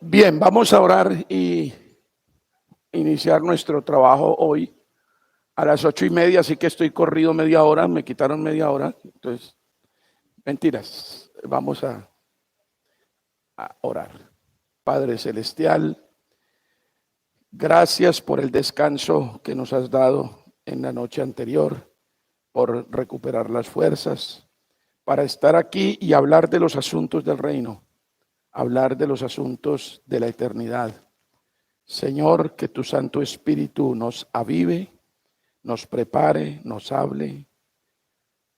Bien, vamos a orar y iniciar nuestro trabajo hoy a las 8:30, así que estoy corrido media hora, me quitaron media hora, entonces, mentiras, vamos a orar. Padre Celestial, gracias por el descanso que nos has dado en la noche anterior, por recuperar las fuerzas, para estar aquí y hablar de los asuntos del reino, hablar de los asuntos de la eternidad. Señor, que tu Santo Espíritu nos avive, nos prepare, nos hable,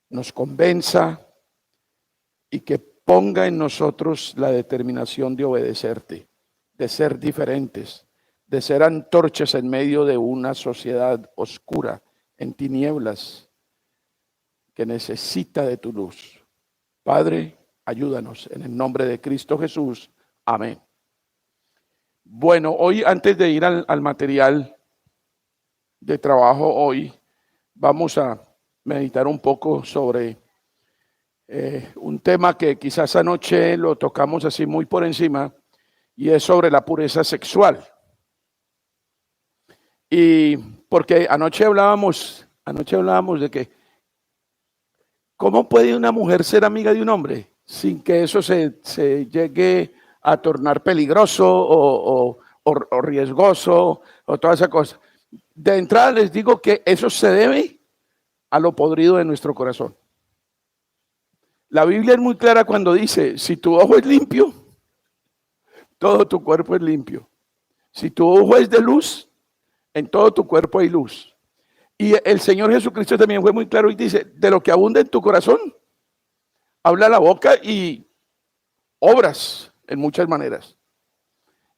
nos convenza y que ponga en nosotros la determinación de obedecerte, de ser diferentes, de ser antorchas en medio de una sociedad oscura, en tinieblas, que necesita de tu luz. Padre, ayúdanos en el nombre de Cristo Jesús. Amén. Bueno, hoy antes de ir al material de trabajo, hoy vamos a meditar un poco sobre un tema que quizás anoche lo tocamos así muy por encima, y es sobre la pureza sexual. Y porque anoche hablábamos de que ¿cómo puede una mujer ser amiga de un hombre sin que eso se llegue a tornar peligroso o riesgoso o toda esa cosa? De entrada les digo que eso se debe a lo podrido de nuestro corazón. La Biblia es muy clara cuando dice, si tu ojo es limpio, todo tu cuerpo es limpio. Si tu ojo es de luz, en todo tu cuerpo hay luz. Y el Señor Jesucristo también fue muy claro y dice, de lo que abunda en tu corazón, habla la boca y obras en muchas maneras.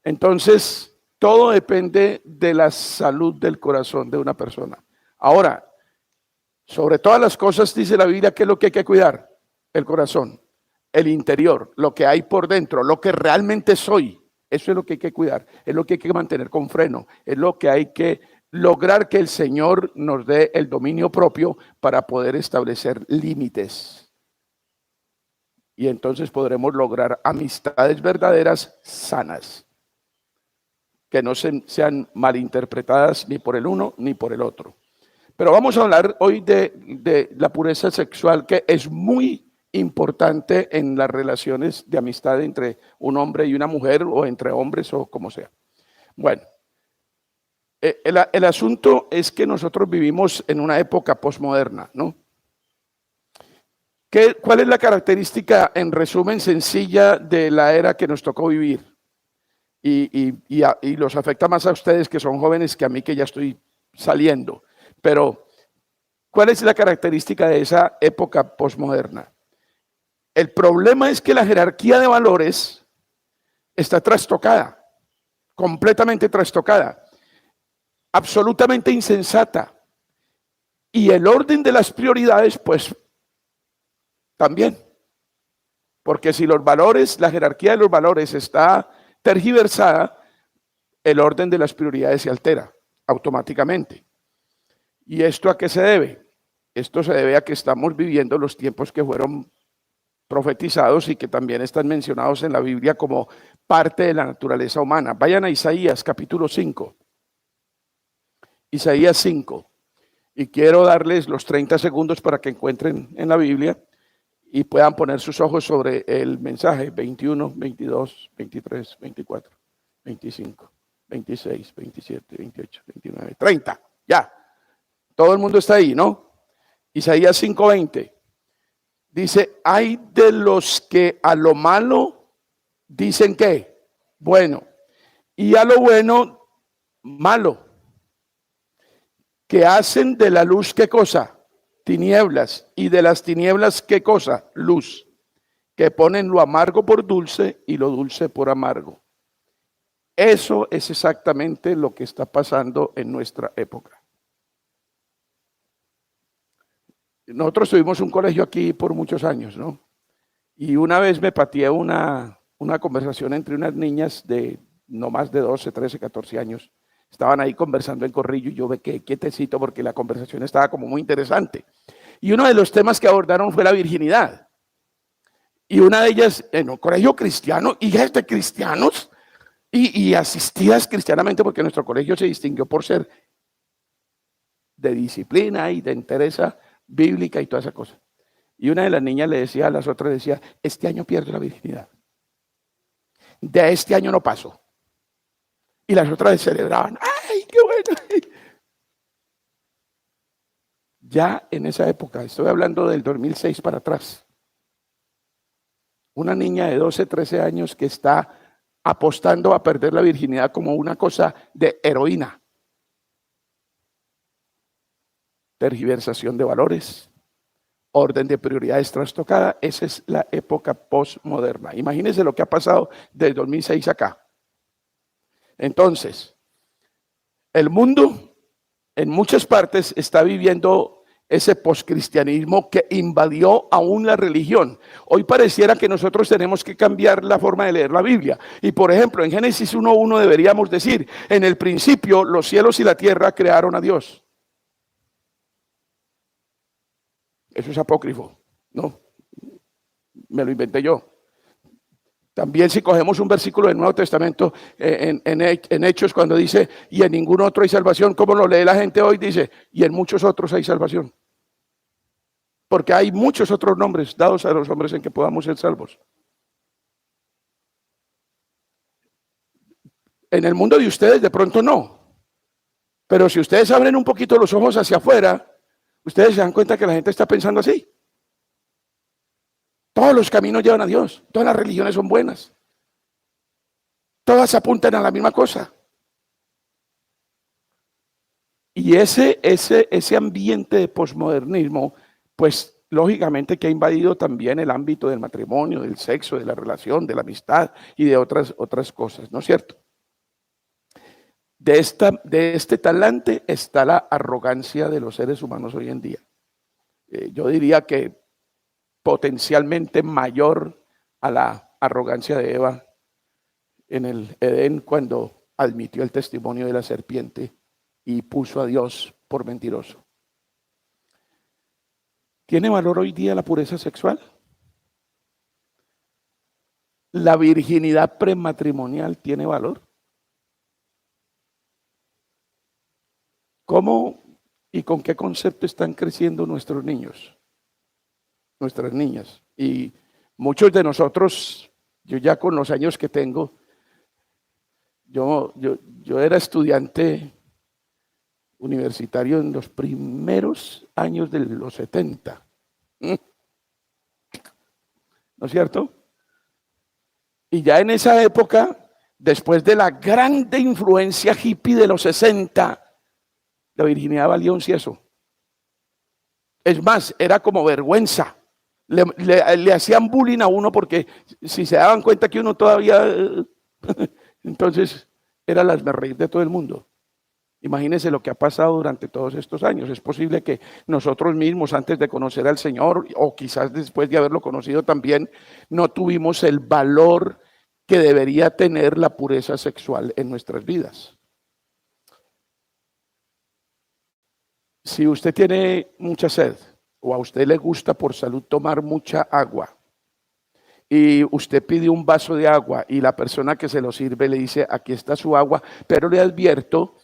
Entonces, todo depende de la salud del corazón de una persona. Ahora, sobre todas las cosas dice la Biblia, ¿qué es lo que hay que cuidar? El corazón, el interior, lo que hay por dentro, lo que realmente soy. Eso es lo que hay que cuidar, es lo que hay que mantener con freno, es lo que hay que lograr que el Señor nos dé el dominio propio para poder establecer límites. Y entonces podremos lograr amistades verdaderas sanas, que no sean malinterpretadas ni por el uno ni por el otro. Pero vamos a hablar hoy de la pureza sexual, que es muy importante en las relaciones de amistad entre un hombre y una mujer, o entre hombres, o como sea. Bueno, el asunto es que nosotros vivimos en una época posmoderna, ¿no? ¿Cuál es la característica, en resumen, sencilla de la era que nos tocó vivir? Y los afecta más a ustedes que son jóvenes que a mí, que ya estoy saliendo. Pero, ¿cuál es la característica de esa época posmoderna? El problema es que la jerarquía de valores está trastocada, completamente trastocada, absolutamente insensata. Y el orden de las prioridades, pues, también. Porque si los valores, la jerarquía de los valores está tergiversada, el orden de las prioridades se altera automáticamente. ¿Y esto a qué se debe? Esto se debe a que estamos viviendo los tiempos que fueron profetizados y que también están mencionados en la Biblia como parte de la naturaleza humana. Vayan a Isaías capítulo 5. Isaías 5. Y quiero darles los 30 segundos para que encuentren en la Biblia y puedan poner sus ojos sobre el mensaje 21, 22, 23, 24, 25, 26, 27, 28, 29, 30. Ya. Todo el mundo está ahí, ¿no? Isaías 5:20. Dice, hay de los que a lo malo dicen ¿qué? Bueno, y a lo bueno, malo. Que hacen de la luz, ¿qué cosa? Tinieblas. Y de las tinieblas, ¿qué cosa? Luz. Que ponen lo amargo por dulce y lo dulce por amargo. Eso es exactamente lo que está pasando en nuestra época. Nosotros tuvimos un colegio aquí por muchos años, ¿no? Y una vez me pateé una conversación entre unas niñas de no más de 12, 13, 14 años. Estaban ahí conversando en corrillo y yo me quedé quietecito porque la conversación estaba como muy interesante. Y uno de los temas que abordaron fue la virginidad. Y una de ellas, en un colegio cristiano, hijas de cristianos, y asistidas cristianamente, porque nuestro colegio se distinguió por ser de disciplina y de entereza bíblica y toda esa cosa. Y una de las niñas le decía a las otras, decía, este año pierdo la virginidad. De este año no paso. Y las otras celebraban, ¡ay, qué bueno! Ya en esa época, estoy hablando del 2006 para atrás, una niña de 12, 13 años que está apostando a perder la virginidad como una cosa de heroína. Tergiversación de valores, orden de prioridades trastocada. Esa es la época postmoderna. Imagínense lo que ha pasado desde 2006 acá. Entonces, el mundo en muchas partes está viviendo ese poscristianismo que invadió aún la religión. Hoy pareciera que nosotros tenemos que cambiar la forma de leer la Biblia. Y por ejemplo, en Génesis 1:1 deberíamos decir, en el principio los cielos y la tierra crearon a Dios. Eso es apócrifo, ¿no? Me lo inventé yo. También si cogemos un versículo del Nuevo Testamento en Hechos cuando dice, y en ningún otro hay salvación, como lo lee la gente hoy, dice, y en muchos otros hay salvación. Porque hay muchos otros nombres dados a los hombres en que podamos ser salvos. En el mundo de ustedes de pronto no. Pero si ustedes abren un poquito los ojos hacia afuera, ustedes se dan cuenta que la gente está pensando así. Todos los caminos llevan a Dios. Todas las religiones son buenas. Todas apuntan a la misma cosa. Y ese ambiente de posmodernismo, pues lógicamente que ha invadido también el ámbito del matrimonio, del sexo, de la relación, de la amistad y de otras cosas, ¿no es cierto? De este talante está la arrogancia de los seres humanos hoy en día. Yo diría que potencialmente mayor a la arrogancia de Eva en el Edén cuando admitió el testimonio de la serpiente y puso a Dios por mentiroso. ¿Tiene valor hoy día la pureza sexual? ¿La virginidad prematrimonial tiene valor? ¿Cómo y con qué concepto están creciendo nuestros niños, nuestras niñas? Y muchos de nosotros, yo ya con los años que tengo, yo era estudiante universitario en los primeros años de los 70. ¿No es cierto? Y ya en esa época, después de la grande influencia hippie de los 60, la virginidad valía un cieso. Es más, era como vergüenza. Le hacían bullying a uno porque si se daban cuenta que uno todavía... entonces era el hazmerreír de todo el mundo. Imagínense lo que ha pasado durante todos estos años. Es posible que nosotros mismos, antes de conocer al Señor, o quizás después de haberlo conocido también, no tuvimos el valor que debería tener la pureza sexual en nuestras vidas. Si usted tiene mucha sed, o a usted le gusta por salud tomar mucha agua, y usted pide un vaso de agua y la persona que se lo sirve le dice, aquí está su agua, pero le advierto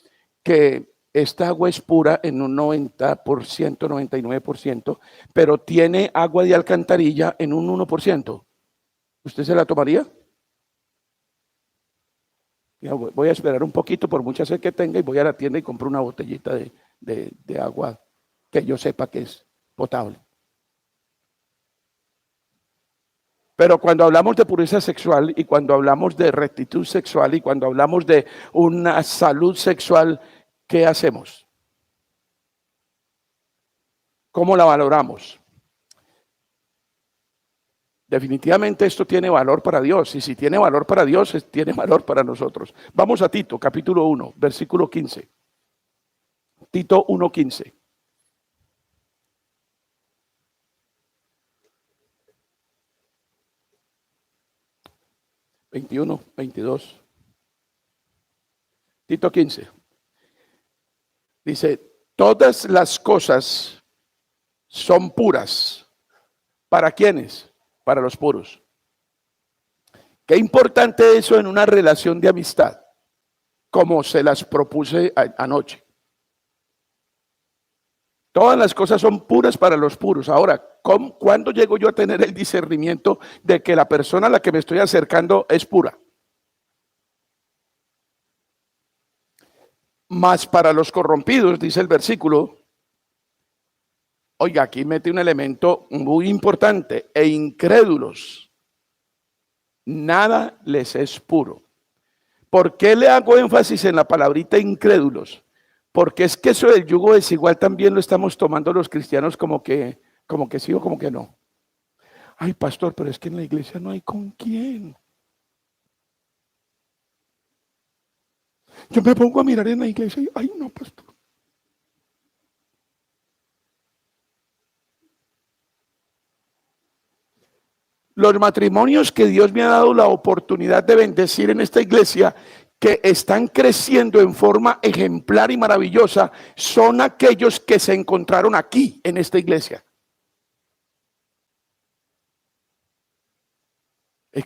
que esta agua es pura en un 90%, 99%, pero tiene agua de alcantarilla en un 1%. ¿Usted se la tomaría? Voy a esperar un poquito por mucha sed que tenga y voy a la tienda y compro una botellita de agua que yo sepa que es potable. Pero cuando hablamos de pureza sexual y cuando hablamos de rectitud sexual y cuando hablamos de una salud sexual, ¿qué hacemos? ¿Cómo la valoramos? Definitivamente esto tiene valor para Dios, y si tiene valor para Dios, tiene valor para nosotros. Vamos a Tito, capítulo 1, versículo 15. Tito 1:15. (21, 22). Tito 15. Dice, todas las cosas son puras. ¿Para quiénes? Para los puros. Qué importante eso en una relación de amistad, como se las propuse anoche. Todas las cosas son puras para los puros. Ahora, ¿cuándo llego yo a tener el discernimiento de que la persona a la que me estoy acercando es pura? Mas para los corrompidos, dice el versículo, oiga, aquí mete un elemento muy importante, e incrédulos, nada les es puro. ¿Por qué le hago énfasis en la palabrita incrédulos? Porque es que eso del yugo desigual también lo estamos tomando los cristianos como que sí o como que no. Ay, pastor, pero es que en la iglesia no hay con quién. Yo me pongo a mirar en la iglesia y, ay, no, pastor. Los matrimonios que Dios me ha dado la oportunidad de bendecir en esta iglesia, que están creciendo en forma ejemplar y maravillosa, son aquellos que se encontraron aquí en esta iglesia.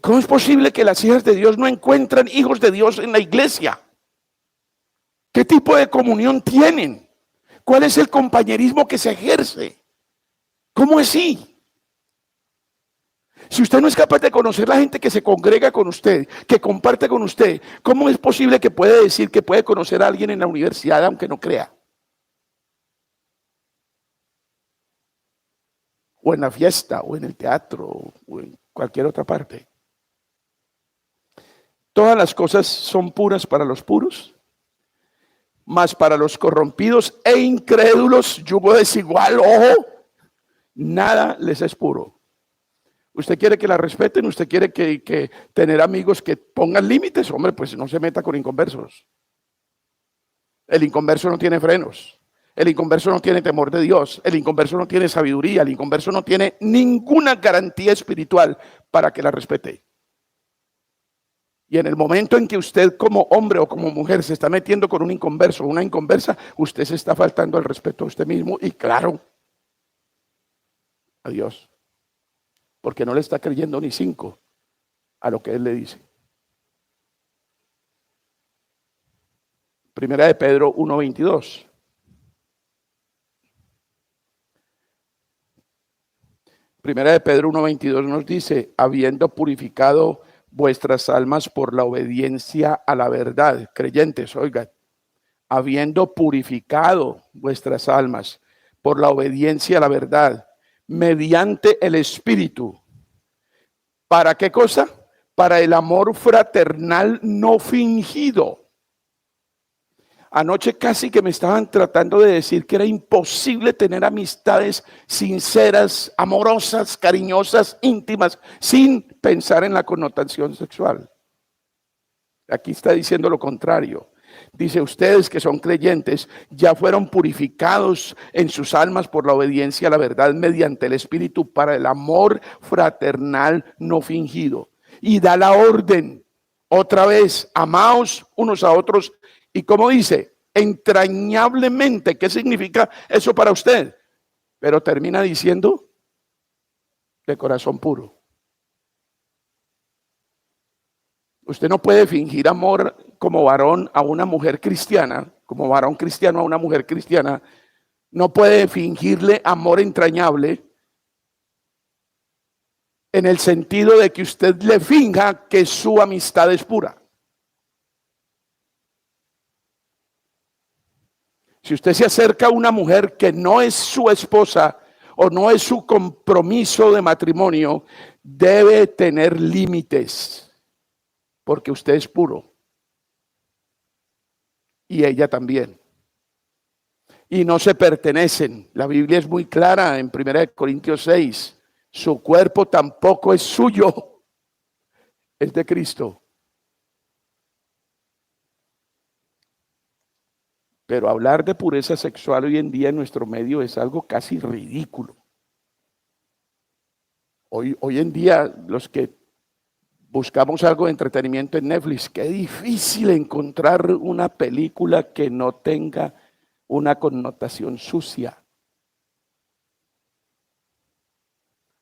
¿Cómo es posible que las hijas de Dios no encuentran hijos de Dios en la iglesia? ¿Qué tipo de comunión tienen? ¿Cuál es el compañerismo que se ejerce? ¿Cómo es así? Si usted no es capaz de conocer la gente que se congrega con usted, que comparte con usted, ¿cómo es posible que puede decir que puede conocer a alguien en la universidad aunque no crea? O en la fiesta, o en el teatro, o en cualquier otra parte. Todas las cosas son puras para los puros, mas para los corrompidos e incrédulos, yugo desigual, ojo, nada les es puro. ¿Usted quiere que la respeten? ¿Usted quiere que tener amigos que pongan límites? Hombre, pues no se meta con inconversos. El inconverso no tiene frenos. El inconverso no tiene temor de Dios. El inconverso no tiene sabiduría. El inconverso no tiene ninguna garantía espiritual para que la respete. Y en el momento en que usted como hombre o como mujer se está metiendo con un inconverso o una inconversa, usted se está faltando al respeto a usted mismo y claro, a Dios. Porque no le está creyendo ni 5 a lo que él le dice. Primera de Pedro 1:22. Primera de Pedro 1:22 nos dice, habiendo purificado vuestras almas por la obediencia a la verdad. Creyentes, oigan, habiendo purificado vuestras almas por la obediencia a la verdad, mediante el Espíritu. ¿Para qué cosa? Para el amor fraternal no fingido. Anoche casi que me estaban tratando de decir que era imposible tener amistades sinceras, amorosas, cariñosas, íntimas, sin pensar en la connotación sexual. Aquí está diciendo lo contrario. Dice, ustedes que son creyentes ya fueron purificados en sus almas por la obediencia a la verdad mediante el Espíritu para el amor fraternal no fingido. Y da la orden, otra vez, amaos unos a otros. Y como dice, entrañablemente, ¿qué significa eso para usted? Pero termina diciendo, de corazón puro. Usted no puede fingir amor como varón a una mujer cristiana, como varón cristiano a una mujer cristiana. No puede fingirle amor entrañable en el sentido de que usted le finja que su amistad es pura. Si usted se acerca a una mujer que no es su esposa o no es su compromiso de matrimonio, debe tener límites, porque usted es puro. Y ella también. Y no se pertenecen. La Biblia es muy clara en 1 Corintios 6. Su cuerpo tampoco es suyo, es de Cristo. Pero hablar de pureza sexual hoy en día en nuestro medio es algo casi ridículo. Hoy en día los que buscamos algo de entretenimiento en Netflix, qué difícil encontrar una película que no tenga una connotación sucia.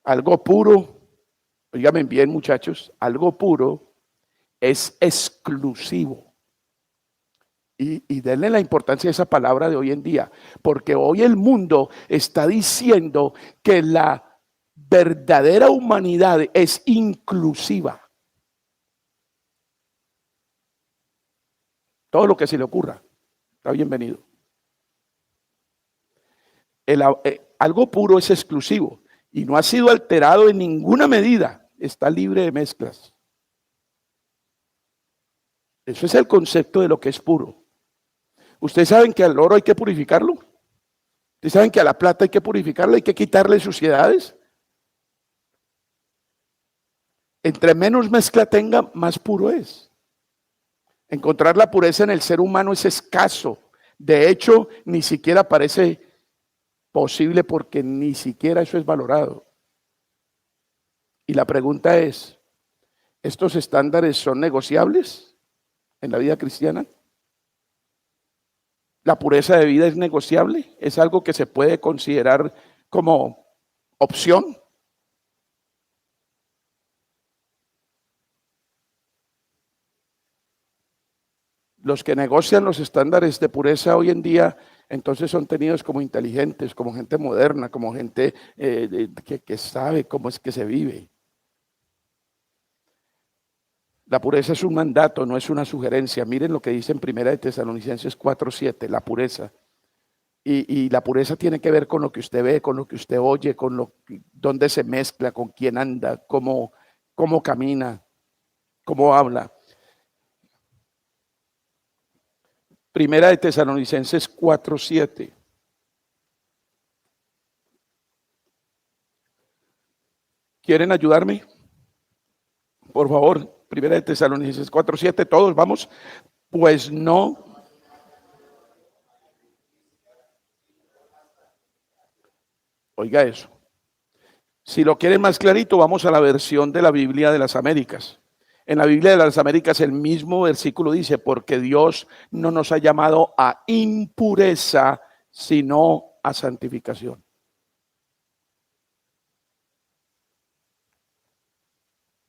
Algo puro, oíganme bien muchachos, algo puro es exclusivo. Y denle la importancia a esa palabra de hoy en día, porque hoy el mundo está diciendo que la verdadera humanidad es inclusiva. Todo lo que se le ocurra está bienvenido. Algo puro es exclusivo y no ha sido alterado en ninguna medida. Está libre de mezclas. Eso es el concepto de lo que es puro. Ustedes saben que al oro hay que purificarlo. Ustedes saben que a la plata hay que purificarla, hay que quitarle suciedades. Entre menos mezcla tenga, más puro es. Encontrar la pureza en el ser humano es escaso. De hecho, ni siquiera parece posible porque ni siquiera eso es valorado. Y la pregunta es, ¿estos estándares son negociables en la vida cristiana? ¿La pureza de vida es negociable? ¿Es algo que se puede considerar como opción? Los que negocian los estándares de pureza hoy en día, entonces son tenidos como inteligentes, como gente moderna, como gente que sabe cómo es que se vive. La pureza es un mandato, no es una sugerencia. Miren lo que dice en 1 Tesalonicenses 4:7, la pureza. Y la pureza tiene que ver con lo que usted ve, con lo que usted oye, con dónde se mezcla, con quién anda, cómo camina, cómo habla. 1 Tesalonicenses 4:7. ¿Quieren ayudarme? Por favor, 1 Tesalonicenses 4:7, todos vamos. Pues no. Oiga eso. Si lo quieren más clarito, vamos a la versión de la Biblia de las Américas. En la Biblia de las Américas el mismo versículo dice, porque Dios no nos ha llamado a impureza, sino a santificación.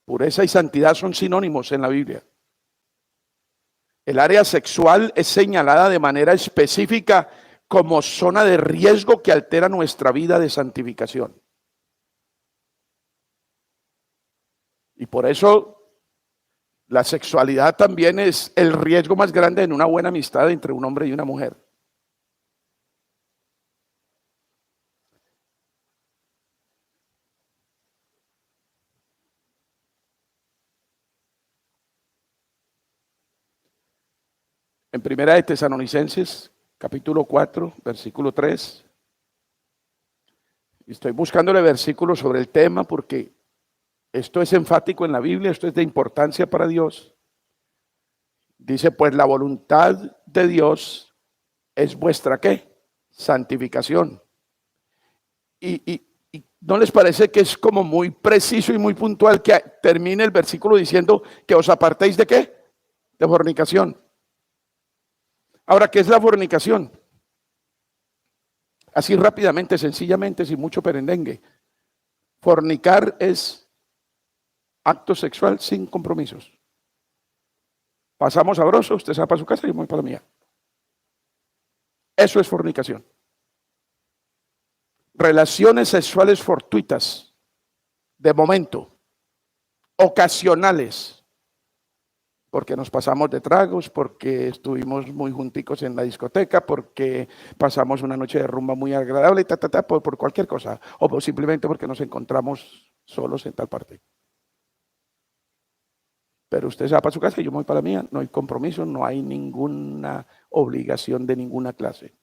Pureza y santidad son sinónimos en la Biblia. El área sexual es señalada de manera específica como zona de riesgo que altera nuestra vida de santificación. Y por eso la sexualidad también es el riesgo más grande en una buena amistad entre un hombre y una mujer. En 1 Tesalonicenses, capítulo 4, versículo 3. Estoy buscándole versículos sobre el tema porque esto es enfático en la Biblia, esto es de importancia para Dios. Dice, pues la voluntad de Dios es vuestra, ¿qué? Santificación. Y ¿no les parece que es como muy preciso y muy puntual que termine el versículo diciendo que os apartéis de qué? De fornicación. Ahora, ¿qué es la fornicación? Así rápidamente, sencillamente, sin mucho perendengue. Fornicar es acto sexual sin compromisos. Pasamos sabroso, usted se va para su casa y yo me voy para la mía. Eso es fornicación. Relaciones sexuales fortuitas, de momento, ocasionales, porque nos pasamos de tragos, porque estuvimos muy junticos en la discoteca, porque pasamos una noche de rumba muy agradable, por cualquier cosa, o simplemente porque nos encontramos solos en tal parte. Pero usted se va para su casa y yo me voy para la mía, no hay compromiso, no hay ninguna obligación de ninguna clase.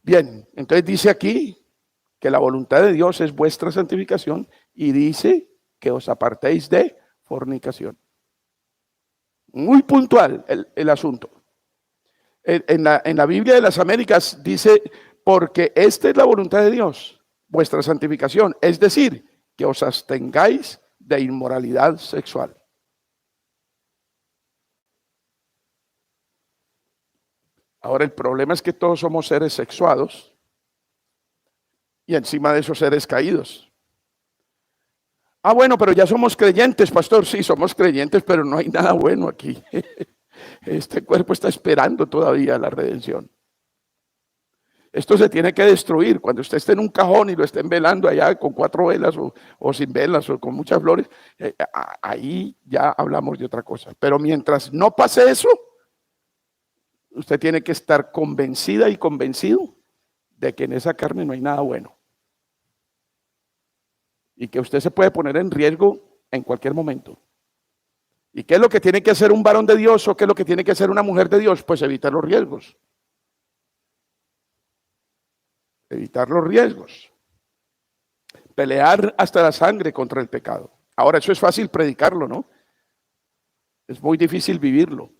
Bien, entonces dice aquí que la voluntad de Dios es vuestra santificación y dice que os apartéis de fornicación. Muy puntual el asunto. En la Biblia de las Américas dice, porque esta es la voluntad de Dios, vuestra santificación, es decir, que os abstengáis de inmoralidad sexual. Ahora el problema es que todos somos seres sexuados y encima de esos seres caídos. Ah, bueno, pero ya somos creyentes, pastor. Sí, somos creyentes, pero no hay nada bueno aquí. Este cuerpo está esperando todavía la redención. Esto se tiene que destruir. Cuando usted esté en un cajón y lo estén velando allá con 4 velas o sin velas o con muchas flores, ahí ya hablamos de otra cosa. Pero mientras no pase eso, usted tiene que estar convencida y convencido de que en esa carne no hay nada bueno. Y que usted se puede poner en riesgo en cualquier momento. ¿Y qué es lo que tiene que hacer un varón de Dios o qué es lo que tiene que hacer una mujer de Dios? Pues evitar los riesgos. Evitar los riesgos. Pelear hasta la sangre contra el pecado. Ahora, eso es fácil predicarlo, ¿no? Es muy difícil vivirlo.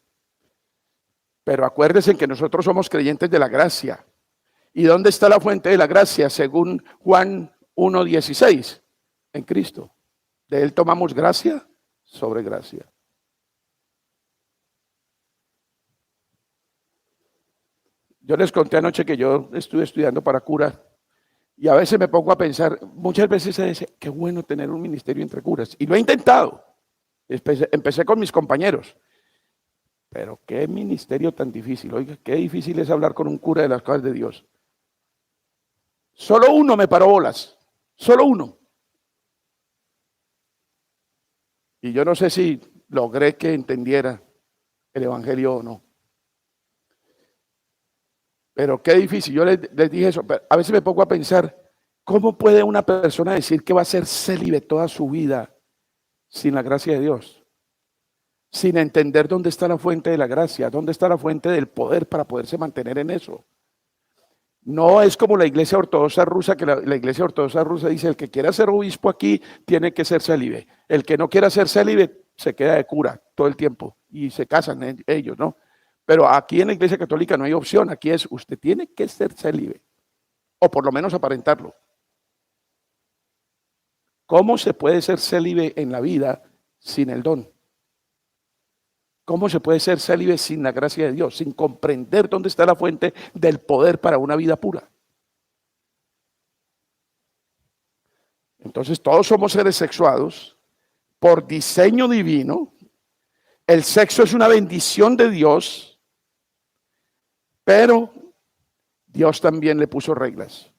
Pero acuérdense que nosotros somos creyentes de la gracia. ¿Y dónde está la fuente de la gracia? Según Juan 1:16, en Cristo. De Él tomamos gracia sobre gracia. Yo les conté anoche que yo estuve estudiando para cura y a veces me pongo a pensar, muchas veces se dice, qué bueno tener un ministerio entre curas. Y lo he intentado. Empecé con mis compañeros. Pero qué ministerio tan difícil. Oiga, qué difícil es hablar con un cura de las cosas de Dios. Solo uno me paró bolas. Solo uno. Y yo no sé si logré que entendiera el evangelio o no. Pero qué difícil. Yo les dije eso. Pero a veces me pongo a pensar, ¿cómo puede una persona decir que va a ser célibe toda su vida sin la gracia de Dios? Sin entender dónde está la fuente de la gracia, dónde está la fuente del poder para poderse mantener en eso. No es como la iglesia ortodoxa rusa, que la iglesia ortodoxa rusa dice, el que quiera ser obispo aquí tiene que ser célibe. El que no quiera ser célibe se queda de cura todo el tiempo y se casan ellos, ¿no? Pero aquí en la iglesia católica no hay opción, aquí es, usted tiene que ser célibe, o por lo menos aparentarlo. ¿Cómo se puede ser célibe en la vida sin el don? ¿Cómo se puede ser célibe sin la gracia de Dios, sin comprender dónde está la fuente del poder para una vida pura? Entonces todos somos seres sexuados por diseño divino. El sexo es una bendición de Dios, pero Dios también le puso reglas.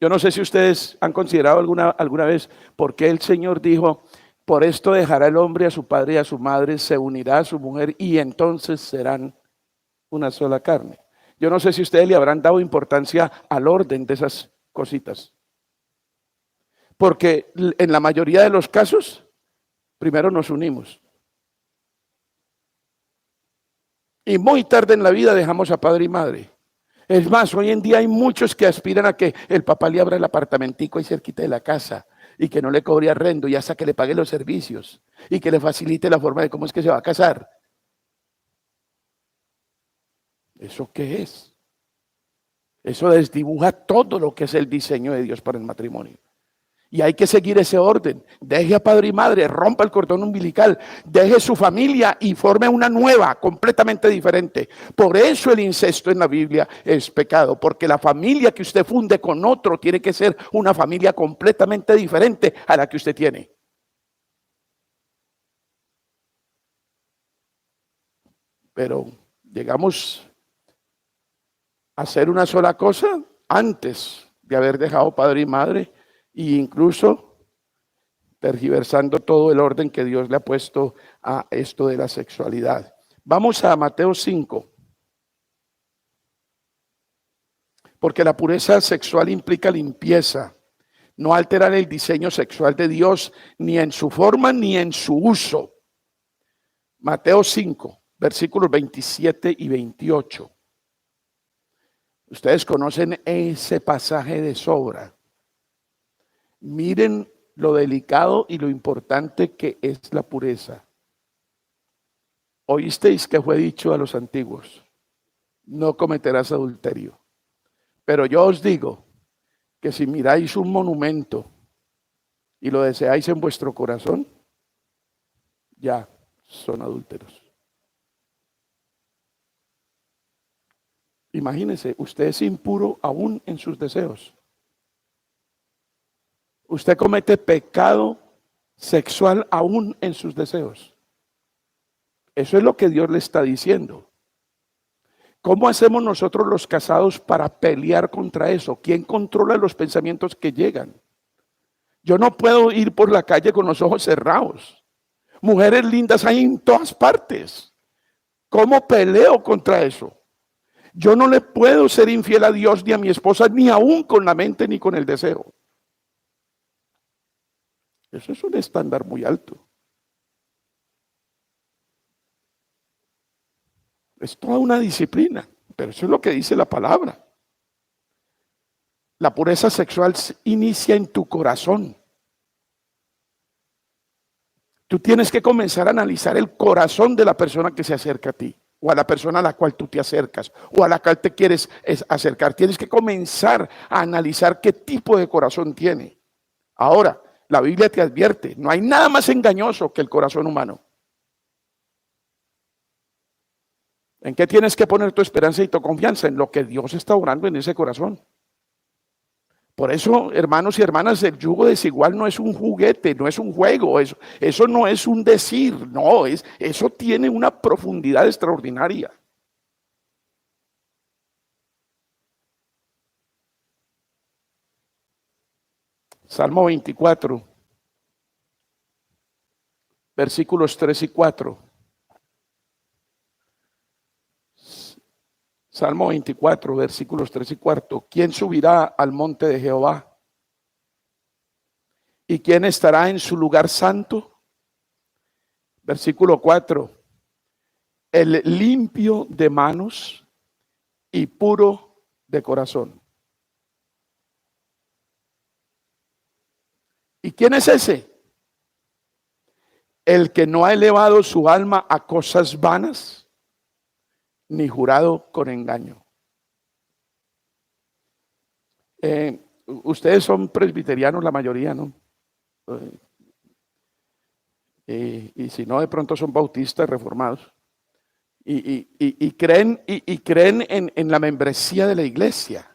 Yo no sé si ustedes han considerado alguna vez por qué el Señor dijo, por esto dejará el hombre a su padre y a su madre, se unirá a su mujer y entonces serán una sola carne. Yo no sé si ustedes le habrán dado importancia al orden de esas cositas. Porque en la mayoría de los casos, primero nos unimos. Y muy tarde en la vida dejamos a padre y madre. Es más, hoy en día hay muchos que aspiran a que el papá le abra el apartamentico ahí cerquita de la casa y que no le cobre arrendo y hasta que le pague los servicios y que le facilite la forma de cómo es que se va a casar. ¿Eso qué es? Eso desdibuja todo lo que es el diseño de Dios para el matrimonio. Y hay que seguir ese orden. Deje a padre y madre, rompa el cordón umbilical, deje su familia y forme una nueva, completamente diferente. Por eso el incesto en la Biblia es pecado, porque la familia que usted funde con otro tiene que ser una familia completamente diferente a la que usted tiene. Pero llegamos a hacer una sola cosa antes de haber dejado padre y madre e incluso tergiversando todo el orden que Dios le ha puesto a esto de la sexualidad. Vamos a Mateo 5. Porque la pureza sexual implica limpieza, no alterar el diseño sexual de Dios ni en su forma ni en su uso. Mateo 5, versículos 27 y 28. Ustedes conocen ese pasaje de sobra. Miren lo delicado y lo importante que es la pureza. Oísteis que fue dicho a los antiguos, no cometerás adulterio. Pero yo os digo que si miráis un monumento y lo deseáis en vuestro corazón, ya son adúlteros. Imagínense, usted es impuro aún en sus deseos. Usted comete pecado sexual aún en sus deseos. Eso es lo que Dios le está diciendo. ¿Cómo hacemos nosotros los casados para pelear contra eso? ¿Quién controla los pensamientos que llegan? Yo no puedo ir por la calle con los ojos cerrados. Mujeres lindas hay en todas partes. ¿Cómo peleo contra eso? Yo no le puedo ser infiel a Dios ni a mi esposa, ni aún con la mente ni con el deseo. Eso es un estándar muy alto. Es toda una disciplina, pero eso es lo que dice la palabra. La pureza sexual inicia en tu corazón. Tú tienes que comenzar a analizar el corazón de la persona que se acerca a ti, o a la persona a la cual tú te acercas, o a la cual te quieres acercar. Tienes que comenzar a analizar qué tipo de corazón tiene. Ahora, la Biblia te advierte, no hay nada más engañoso que el corazón humano. ¿En qué tienes que poner tu esperanza y tu confianza? En lo que Dios está obrando en ese corazón. Por eso, hermanos y hermanas, el yugo desigual no es un juguete, no es un juego, eso no es un decir, no, eso tiene una profundidad extraordinaria. Salmo 24, versículos 3 y 4. Salmo 24, versículos 3 y 4. ¿Quién subirá al monte de Jehová? ¿Y quién estará en su lugar santo? Versículo 4. El limpio de manos y puro de corazón. ¿Y quién es ese? El que no ha elevado su alma a cosas vanas, ni jurado con engaño. Ustedes son presbiterianos la mayoría, ¿no? Y si no, de pronto son bautistas reformados. Y creen en la membresía de la iglesia.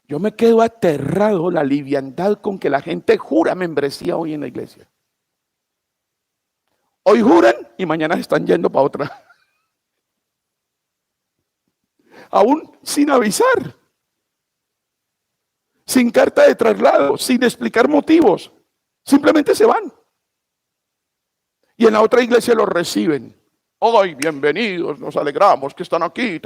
Yo me quedo aterrado la liviandad con que la gente jura membresía hoy en la iglesia. Hoy juran y mañana se están yendo para otra. Aún sin avisar, sin carta de traslado, sin explicar motivos, simplemente se van. Y en la otra iglesia los reciben. ¡Ay, bienvenidos! Nos alegramos que están aquí.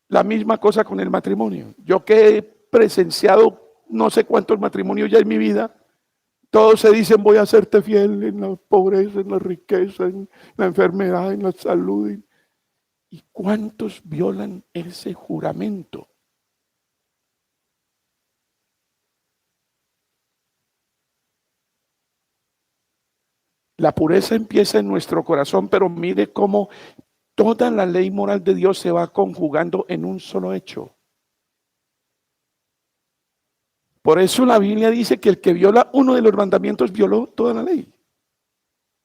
La misma cosa con el matrimonio. Yo que he presenciado no sé cuántos matrimonios ya en mi vida, todos se dicen voy a serte fiel en la pobreza, en la riqueza, en la enfermedad, en la salud. ¿Y cuántos violan ese juramento? La pureza empieza en nuestro corazón, pero mire cómo toda la ley moral de Dios se va conjugando en un solo hecho. Por eso la Biblia dice que el que viola uno de los mandamientos violó toda la ley.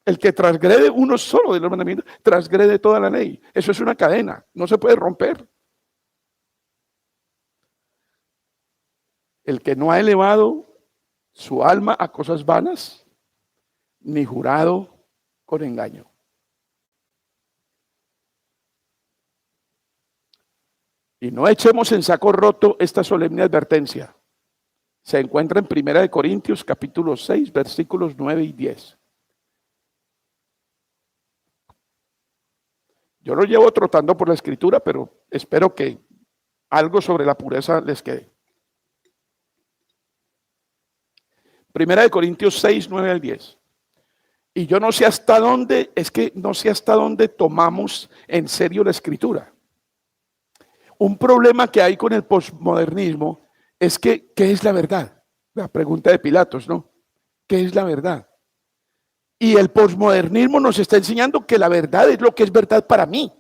El que transgrede uno solo de los mandamientos transgrede toda la ley. Eso es una cadena, no se puede romper. El que no ha elevado su alma a cosas vanas, ni jurado con engaño. Y no echemos en saco roto esta solemne advertencia. Se encuentra en 1 Corintios capítulo 6, versículos 9 y 10. Yo lo llevo trotando por la escritura, pero espero que algo sobre la pureza les quede. 1 Corintios 6, 9 al 10. Y yo no sé hasta dónde, no sé hasta dónde tomamos en serio la escritura. Un problema que hay con el posmodernismo es que, ¿qué es la verdad? La pregunta de Pilatos, ¿no? ¿Qué es la verdad? Y el posmodernismo nos está enseñando que la verdad es lo que es verdad para mí.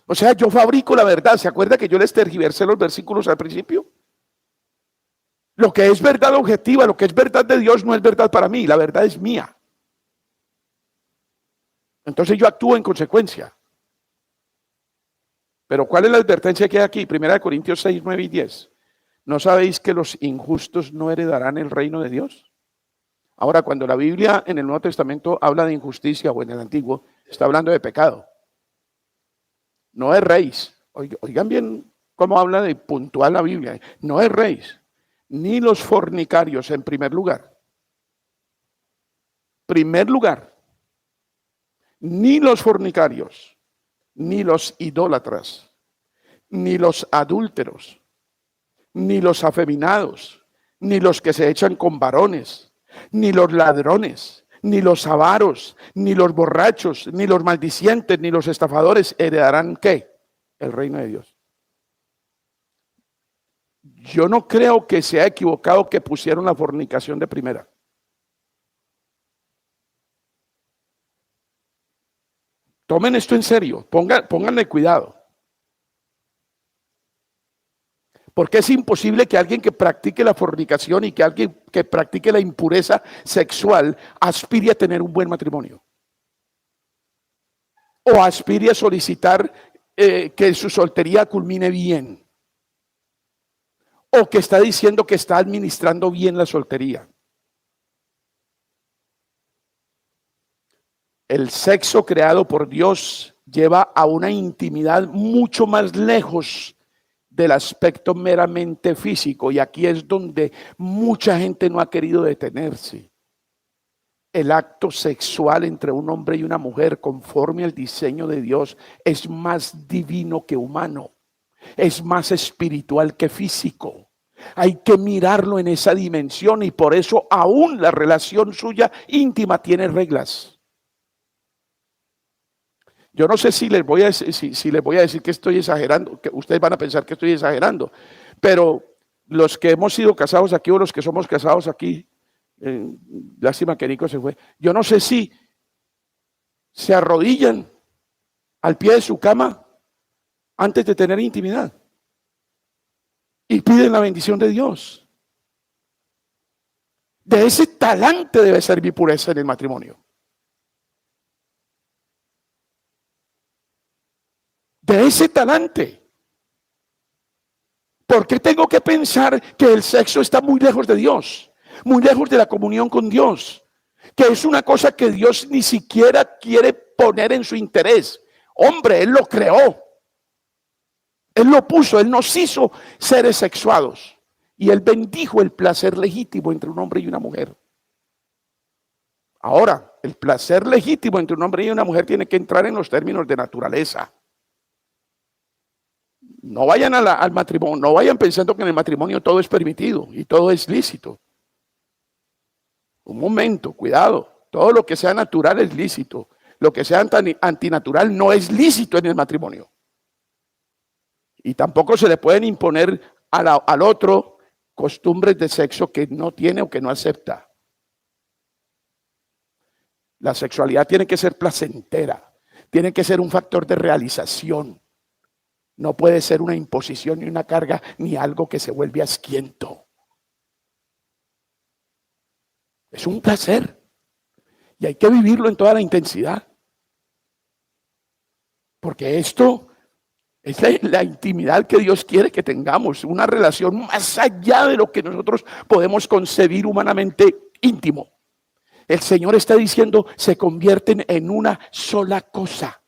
O sea, yo fabrico la verdad. ¿Se acuerda que yo les tergiversé los versículos al principio? Lo que es verdad objetiva, lo que es verdad de Dios no es verdad para mí, la verdad es mía. Entonces yo actúo en consecuencia. Pero ¿cuál es la advertencia que hay aquí? 1 Corintios 6, 9 y 10. ¿No sabéis que los injustos no heredarán el reino de Dios? Ahora, cuando la Biblia en el Nuevo Testamento habla de injusticia o en el Antiguo, está hablando de pecado. No erréis. Oigan bien cómo habla de puntual la Biblia. No erréis. Ni los fornicarios en primer lugar. Primer lugar. Ni los fornicarios, ni los idólatras, ni los adúlteros, ni los afeminados, ni los que se echan con varones, ni los ladrones, ni los avaros, ni los borrachos, ni los maldicientes, ni los estafadores heredarán ¿qué? El reino de Dios. Yo no creo que sea equivocado que pusieron la fornicación de primera. Tomen esto en serio, pónganle cuidado. Porque es imposible que alguien que practique la fornicación y que alguien que practique la impureza sexual aspire a tener un buen matrimonio. O aspire a solicitar que su soltería culmine bien. O que está diciendo que está administrando bien la soltería. El sexo creado por Dios lleva a una intimidad mucho más lejos del aspecto meramente físico, y aquí es donde mucha gente no ha querido detenerse. El acto sexual entre un hombre y una mujer, conforme al diseño de Dios, es más divino que humano, es más espiritual que físico. Hay que mirarlo en esa dimensión, y por eso aún la relación suya íntima tiene reglas. Yo no sé si les voy a decir que estoy exagerando, que ustedes van a pensar que estoy exagerando, pero los que hemos sido casados aquí o los que somos casados aquí, lástima que Nico se fue, yo no sé si se arrodillan al pie de su cama antes de tener intimidad y piden la bendición de Dios. De ese talante debe ser mi pureza en el matrimonio. De ese talante. ¿Por qué tengo que pensar que el sexo está muy lejos de Dios? Muy lejos de la comunión con Dios. Que es una cosa que Dios ni siquiera quiere poner en su interés. Hombre, Él lo creó. Él lo puso, Él nos hizo seres sexuados. Y Él bendijo el placer legítimo entre un hombre y una mujer. Ahora, el placer legítimo entre un hombre y una mujer tiene que entrar en los términos de naturaleza. No vayan al matrimonio, no vayan pensando que en el matrimonio todo es permitido y todo es lícito. Un momento, cuidado. Todo lo que sea natural es lícito. Lo que sea antinatural no es lícito en el matrimonio. Y tampoco se le pueden imponer al otro costumbres de sexo que no tiene o que no acepta. La sexualidad tiene que ser placentera, tiene que ser un factor de realización. No puede ser una imposición ni una carga ni algo que se vuelve asquiento. Es un placer y hay que vivirlo en toda la intensidad. Porque esto es la intimidad que Dios quiere que tengamos, una relación más allá de lo que nosotros podemos concebir humanamente íntimo. El Señor está diciendo, se convierten en una sola cosa.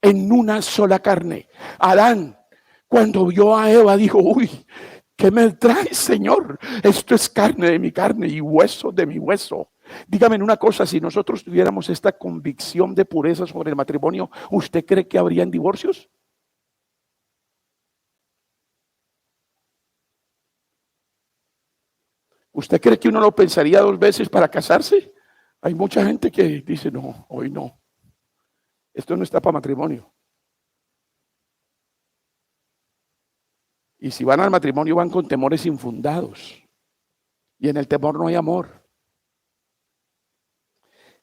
En una sola carne. Adán, cuando vio a Eva, dijo, uy, ¿qué me traes, Señor? Esto es carne de mi carne y hueso de mi hueso. Dígame una cosa, si nosotros tuviéramos esta convicción de pureza sobre el matrimonio, ¿usted cree que habrían divorcios? ¿Usted cree que uno lo pensaría 2 veces para casarse? Hay mucha gente que dice, no, hoy no. Esto no está para matrimonio. Y si van al matrimonio van con temores infundados. Y en el temor no hay amor.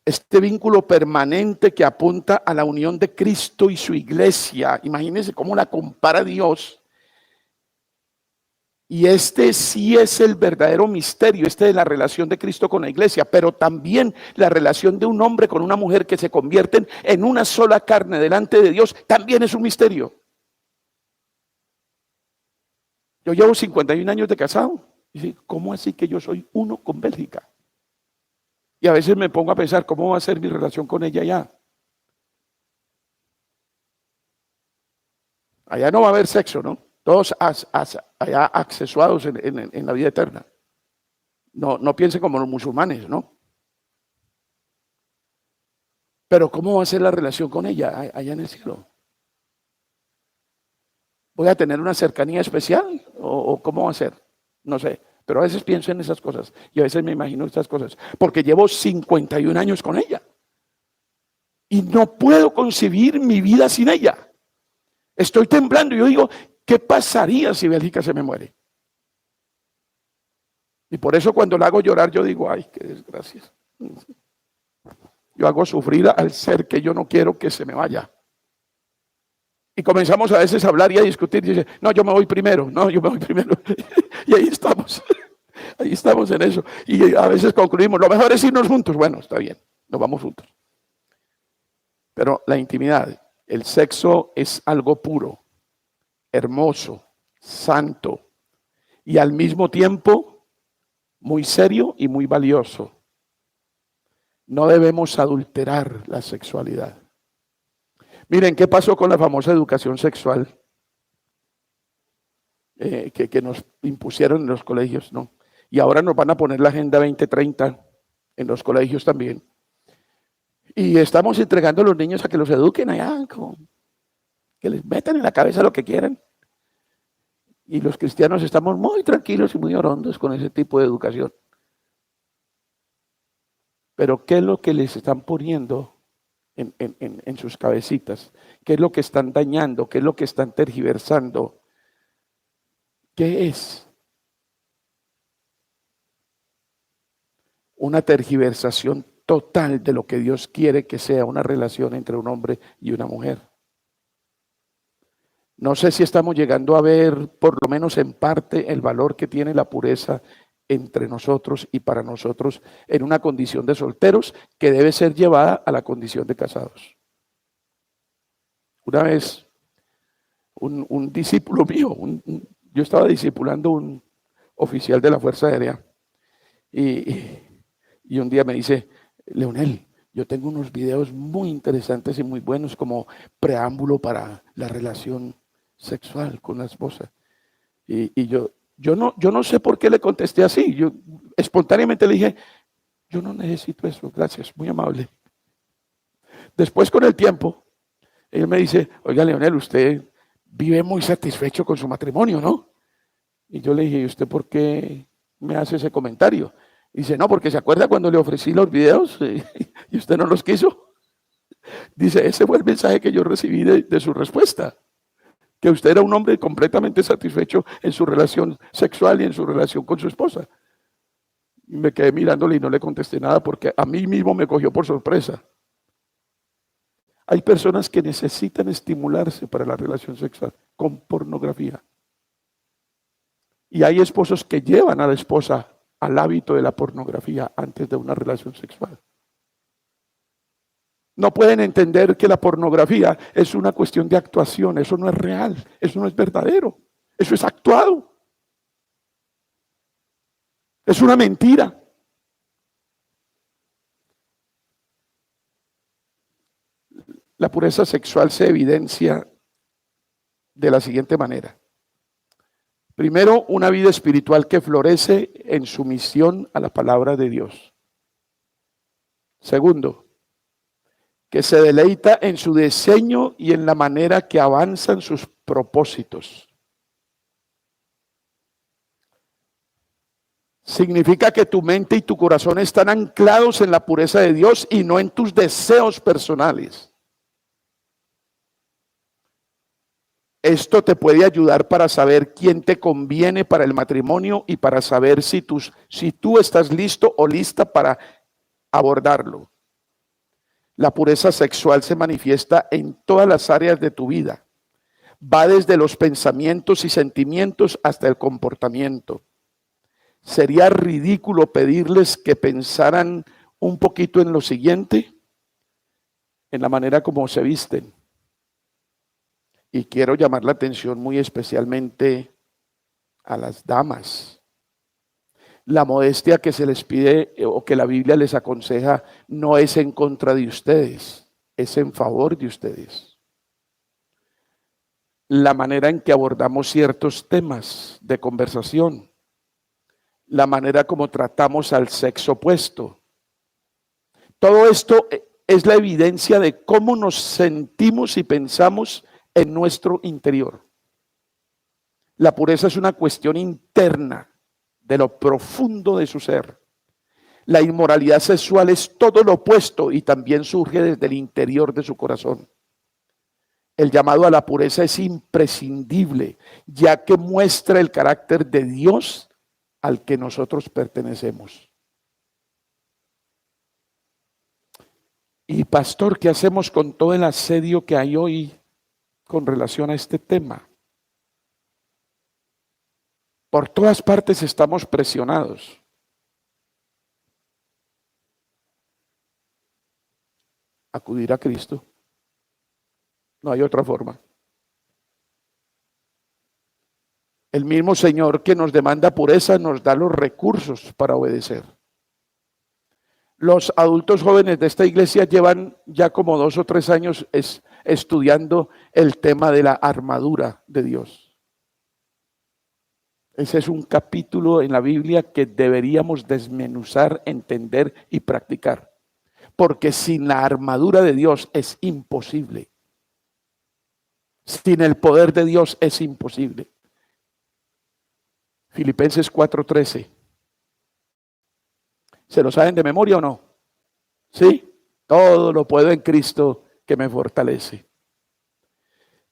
Este vínculo permanente que apunta a la unión de Cristo y su iglesia. Imagínense cómo la compara Dios. Y este sí es el verdadero misterio, de la relación de Cristo con la iglesia, pero también la relación de un hombre con una mujer que se convierten en una sola carne delante de Dios, también es un misterio. Yo llevo 51 años de casado. Y dice, ¿cómo así que yo soy uno con Bélgica? Y a veces me pongo a pensar, ¿cómo va a ser mi relación con ella allá? Allá no va a haber sexo, ¿no? Todos allá accesuados en la vida eterna. No piensen como los musulmanes, ¿no? Pero ¿cómo va a ser la relación con ella allá en el cielo? ¿Voy a tener una cercanía especial o cómo va a ser? No sé, pero a veces pienso en esas cosas y a veces me imagino estas cosas, porque llevo 51 años con ella y no puedo concebir mi vida sin ella. Estoy temblando y yo digo, ¿qué pasaría si Bélgica se me muere? Y por eso cuando la hago llorar yo digo, ay, qué desgracia. Yo hago sufrir al ser que yo no quiero que se me vaya. Y comenzamos a veces a hablar y a discutir. Y dice, no, yo me voy primero. No, yo me voy primero. Y ahí estamos. Ahí estamos en eso. Y a veces concluimos, lo mejor es irnos juntos. Bueno, está bien, nos vamos juntos. Pero la intimidad, el sexo es algo puro, hermoso, santo y al mismo tiempo muy serio y muy valioso. No debemos adulterar la sexualidad. Miren, ¿qué pasó con la famosa educación sexual que nos impusieron en los colegios? ¿No? Y ahora nos van a poner la Agenda 2030 en los colegios también. Y estamos entregando a los niños a que los eduquen allá, que les metan en la cabeza lo que quieran. Y los cristianos estamos muy tranquilos y muy orondos con ese tipo de educación. Pero ¿qué es lo que les están poniendo en sus cabecitas? ¿Qué es lo que están dañando? ¿Qué es lo que están tergiversando? ¿Qué es? Una tergiversación total de lo que Dios quiere que sea una relación entre un hombre y una mujer. No sé si estamos llegando a ver, por lo menos en parte, el valor que tiene la pureza entre nosotros y para nosotros en una condición de solteros que debe ser llevada a la condición de casados. Una vez, un discípulo mío, yo estaba discipulando un oficial de la Fuerza Aérea y un día me dice, Leonel, yo tengo unos videos muy interesantes y muy buenos como preámbulo para la relación sexual con la esposa. Y yo no sé por qué le contesté así. Yo espontáneamente le dije, yo no necesito eso, gracias, muy amable. Después con el tiempo, él me dice, oiga Leonel, usted vive muy satisfecho con su matrimonio, ¿no? Y yo le dije, ¿y usted por qué me hace ese comentario? Y dice, no, porque se acuerda cuando le ofrecí los videos y usted no los quiso. Dice, ese fue el mensaje que yo recibí de su respuesta. Que usted era un hombre completamente satisfecho en su relación sexual y en su relación con su esposa. Y me quedé mirándole y no le contesté nada porque a mí mismo me cogió por sorpresa. Hay personas que necesitan estimularse para la relación sexual con pornografía. Y hay esposos que llevan a la esposa al hábito de la pornografía antes de una relación sexual. No pueden entender que la pornografía es una cuestión de actuación, eso no es real, eso no es verdadero, eso es actuado. Es una mentira. La pureza sexual se evidencia de la siguiente manera. Primero, una vida espiritual que florece en sumisión a la palabra de Dios. Segundo, que se deleita en su diseño y en la manera que avanzan sus propósitos. Significa que tu mente y tu corazón están anclados en la pureza de Dios y no en tus deseos personales. Esto te puede ayudar para saber quién te conviene para el matrimonio y para saber si tú estás listo o lista para abordarlo. La pureza sexual se manifiesta en todas las áreas de tu vida. Va desde los pensamientos y sentimientos hasta el comportamiento. Sería ridículo pedirles que pensaran un poquito en lo siguiente, en la manera como se visten. Y quiero llamar la atención muy especialmente a las damas. La modestia que se les pide o que la Biblia les aconseja no es en contra de ustedes, es en favor de ustedes. La manera en que abordamos ciertos temas de conversación, la manera como tratamos al sexo opuesto. Todo esto es la evidencia de cómo nos sentimos y pensamos en nuestro interior. La pureza es una cuestión interna de lo profundo de su ser. La inmoralidad sexual es todo lo opuesto y también surge desde el interior de su corazón. El llamado a la pureza es imprescindible, ya que muestra el carácter de Dios al que nosotros pertenecemos. Y pastor, ¿qué hacemos con todo el asedio que hay hoy con relación a este tema? Por todas partes estamos presionados. Acudir a Cristo. No hay otra forma. El mismo Señor que nos demanda pureza nos da los recursos para obedecer. Los adultos jóvenes de esta iglesia llevan ya como 2 o 3 años estudiando el tema de la armadura de Dios. Ese es un capítulo en la Biblia que deberíamos desmenuzar, entender y practicar. Porque sin la armadura de Dios es imposible. Sin el poder de Dios es imposible. Filipenses 4:13. ¿Se lo saben de memoria o no? ¿Sí? Todo lo puedo en Cristo que me fortalece.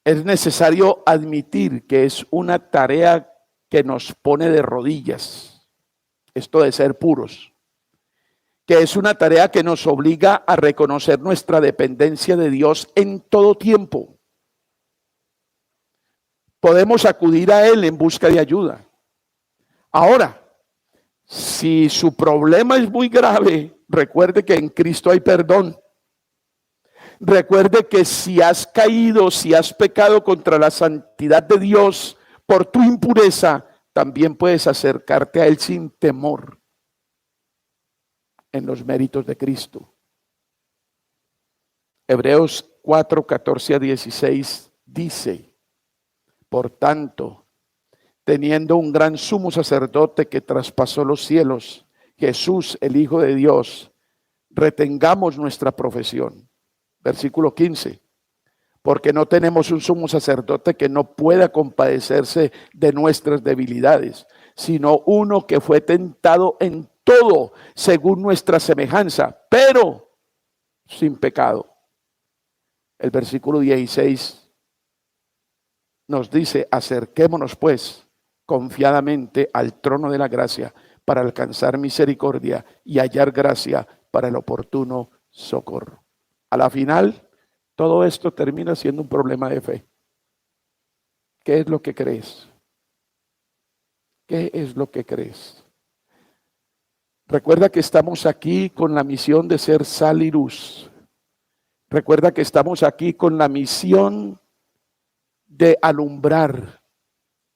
Es necesario admitir que es una tarea que nos pone de rodillas, esto de ser puros, que es una tarea que nos obliga a reconocer nuestra dependencia de Dios en todo tiempo. Podemos acudir a Él en busca de ayuda. Ahora, si su problema es muy grave, recuerde que en Cristo hay perdón. Recuerde que si has caído, si has pecado contra la santidad de Dios por tu impureza, también puedes acercarte a Él sin temor en los méritos de Cristo. Hebreos 4:14-16 dice: por tanto, teniendo un gran sumo sacerdote que traspasó los cielos, Jesús, el Hijo de Dios, retengamos nuestra profesión. Versículo 15. Porque no tenemos un sumo sacerdote que no pueda compadecerse de nuestras debilidades, sino uno que fue tentado en todo según nuestra semejanza, pero sin pecado. El versículo 16 nos dice: acerquémonos pues confiadamente al trono de la gracia para alcanzar misericordia y hallar gracia para el oportuno socorro. A la final, todo esto termina siendo un problema de fe. ¿Qué es lo que crees? ¿Qué es lo que crees? Recuerda que estamos aquí con la misión de ser sal y luz. Recuerda que estamos aquí con la misión de alumbrar,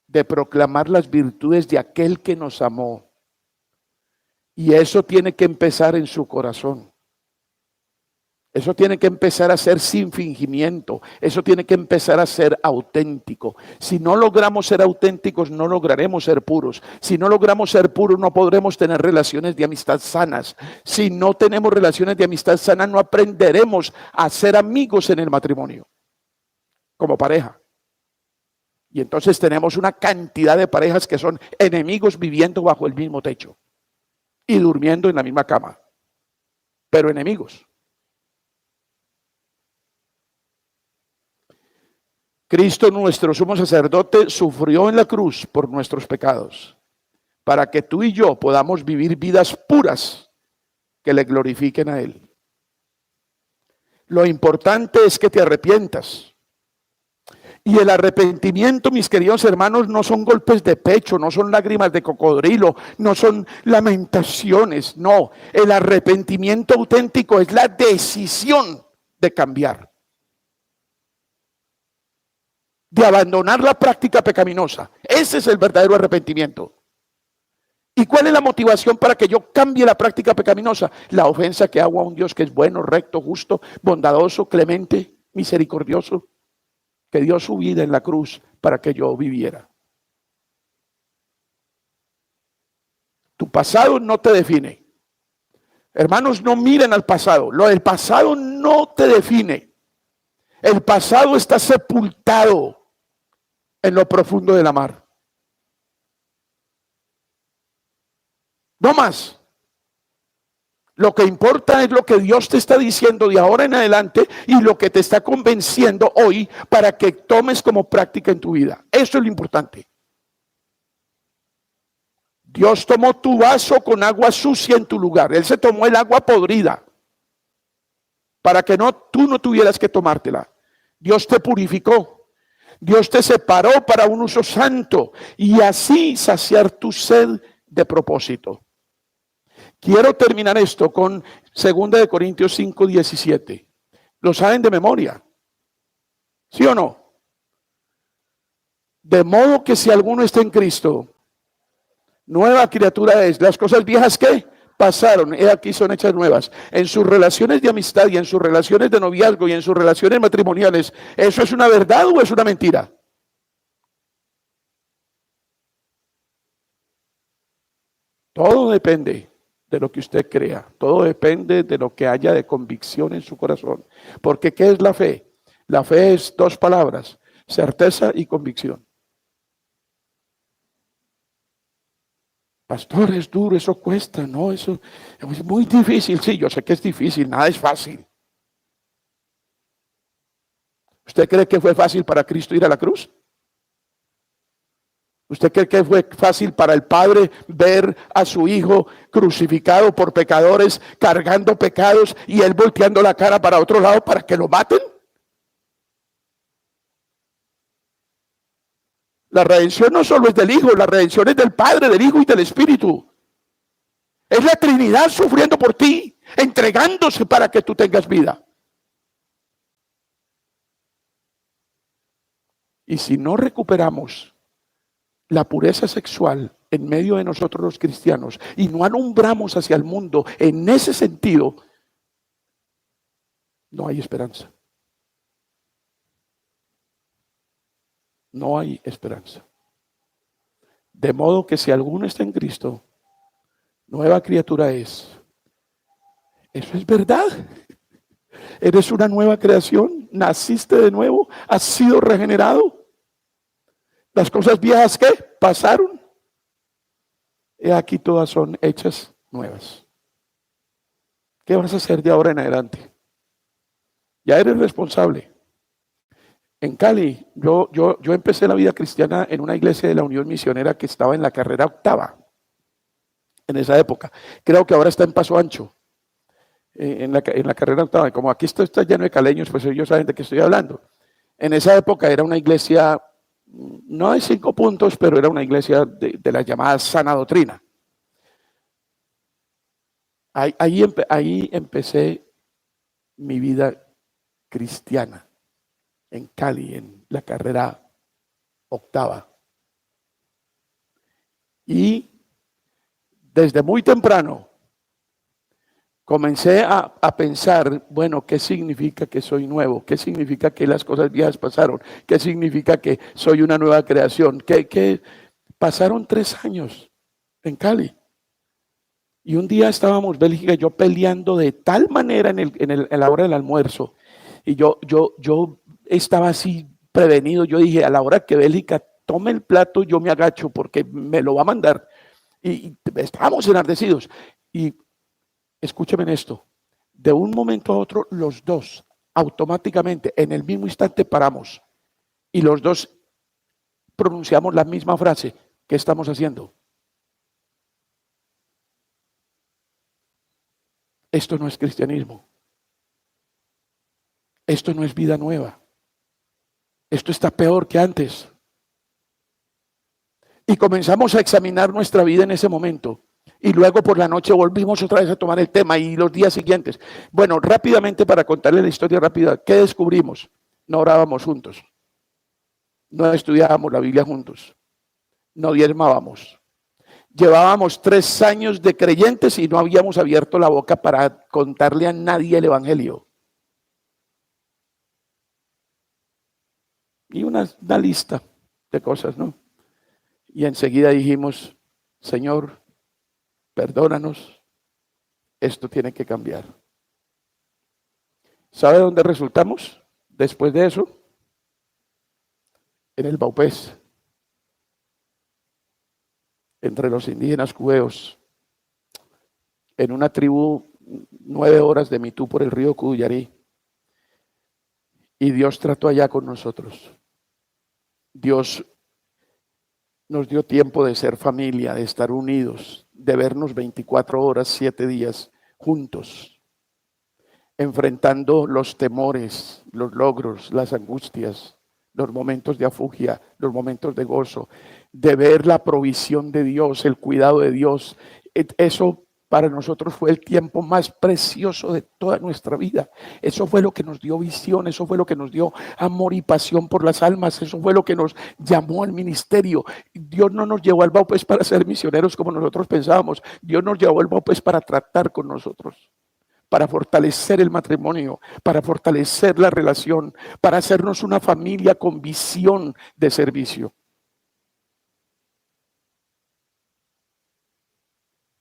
de proclamar las virtudes de aquel que nos amó. Y eso tiene que empezar en su corazón. Eso tiene que empezar a ser sin fingimiento. Eso tiene que empezar a ser auténtico. Si no logramos ser auténticos, no lograremos ser puros. Si no logramos ser puros, no podremos tener relaciones de amistad sanas. Si no tenemos relaciones de amistad sanas, no aprenderemos a ser amigos en el matrimonio, como pareja. Y entonces tenemos una cantidad de parejas que son enemigos viviendo bajo el mismo techo y durmiendo en la misma cama, pero enemigos. Cristo, nuestro sumo sacerdote, sufrió en la cruz por nuestros pecados, para que tú y yo podamos vivir vidas puras que le glorifiquen a Él. Lo importante es que te arrepientas. Y el arrepentimiento, mis queridos hermanos, no son golpes de pecho, no son lágrimas de cocodrilo, no son lamentaciones, no. El arrepentimiento auténtico es la decisión de cambiar. de abandonar la práctica pecaminosa. Ese es el verdadero arrepentimiento. ¿Y cuál es la motivación para que yo cambie la práctica pecaminosa? La ofensa que hago a un Dios que es bueno, recto, justo, bondadoso, clemente, misericordioso, que dio su vida en la cruz para que yo viviera. Tu pasado no te define. Hermanos, no miren al pasado. Lo del pasado no te define. El pasado está sepultado en lo profundo de la mar. No más. Lo que importa es lo que Dios te está diciendo de ahora en adelante y lo que te está convenciendo hoy para que tomes como práctica en tu vida. Eso es lo importante. Dios tomó tu vaso con agua sucia en tu lugar. Él se tomó el agua podrida para que tú no tuvieras que tomártela. Dios te purificó. Dios te separó para un uso santo y así saciar tu sed de propósito. Quiero terminar esto con 2 Corintios 5:17. ¿Lo saben de memoria? ¿Sí o no? De modo que si alguno está en Cristo, nueva criatura es. Las cosas viejas que pasaron, aquí son hechas nuevas. En sus relaciones de amistad y en sus relaciones de noviazgo y en sus relaciones matrimoniales, ¿eso es una verdad o es una mentira? Todo depende de lo que usted crea. Todo depende de lo que haya de convicción en su corazón. Porque ¿qué es la fe? La fe es dos palabras: certeza y convicción. Pastor, es duro, eso cuesta, no, eso es muy difícil. Sí, yo sé que es difícil, nada es fácil. ¿Usted cree que fue fácil para Cristo ir a la cruz? ¿Usted cree que fue fácil para el Padre ver a su Hijo crucificado por pecadores, cargando pecados y él volteando la cara para otro lado para que lo maten? La redención no solo es del Hijo, la redención es del Padre, del Hijo y del Espíritu. Es la Trinidad sufriendo por ti, entregándose para que tú tengas vida. Y si no recuperamos la pureza sexual en medio de nosotros los cristianos y no alumbramos hacia el mundo en ese sentido, no hay esperanza. No hay esperanza. De modo que si alguno está en Cristo, nueva criatura es. Eso es verdad. Eres una nueva creación, naciste de nuevo, has sido regenerado. Las cosas viejas que pasaron, y aquí todas son hechas nuevas. ¿Qué vas a hacer de ahora en adelante? Ya eres responsable. En Cali, yo empecé la vida cristiana en una iglesia de la Unión Misionera que estaba en la carrera octava, en esa época. Creo que ahora está en Paso Ancho, en la carrera octava. Como aquí está lleno de caleños, pues ellos saben de qué estoy hablando. En esa época era una iglesia, no de 5 puntos, pero era una iglesia de la llamada sana doctrina. Ahí empecé mi vida cristiana. En Cali, en la carrera octava. Y desde muy temprano comencé a pensar, bueno, ¿qué significa que soy nuevo? ¿Qué significa que las cosas viejas pasaron? ¿Qué significa que soy una nueva creación? ¿Qué? Pasaron 3 años en Cali. Y un día estábamos Bélgica y yo peleando de tal manera en la hora del almuerzo. Y yo estaba así prevenido. Yo dije, a la hora que Bélgica tome el plato, yo me agacho porque me lo va a mandar. Y estábamos enardecidos. Y escúcheme en esto. De un momento a otro, los dos, automáticamente, en el mismo instante, paramos. Y los dos pronunciamos la misma frase. ¿Qué estamos haciendo? Esto no es cristianismo. Esto no es vida nueva. Esto está peor que antes. Y comenzamos a examinar nuestra vida en ese momento. Y luego por la noche volvimos otra vez a tomar el tema y los días siguientes. Bueno, rápidamente para contarle la historia rápida. ¿Qué descubrimos? No orábamos juntos. No estudiábamos la Biblia juntos, no diezmábamos. Llevábamos 3 años de creyentes y no habíamos abierto la boca para contarle a nadie el evangelio. Y una lista de cosas, ¿no? Y enseguida dijimos, Señor, perdónanos, esto tiene que cambiar. ¿Sabe dónde resultamos después de eso? En el Baupés, entre los indígenas cubeos, en una tribu 9 horas de Mitú por el río Cuyarí. Y Dios trató allá con nosotros. Dios nos dio tiempo de ser familia, de estar unidos, de vernos 24 horas, 7 días juntos, enfrentando los temores, los logros, las angustias, los momentos de afugia, los momentos de gozo, de ver la provisión de Dios, el cuidado de Dios. Eso para nosotros fue el tiempo más precioso de toda nuestra vida. Eso fue lo que nos dio visión, eso fue lo que nos dio amor y pasión por las almas, eso fue lo que nos llamó al ministerio. Dios no nos llevó al Baupés para ser misioneros como nosotros pensábamos. Dios nos llevó al Baupés para tratar con nosotros, para fortalecer el matrimonio, para fortalecer la relación, para hacernos una familia con visión de servicio.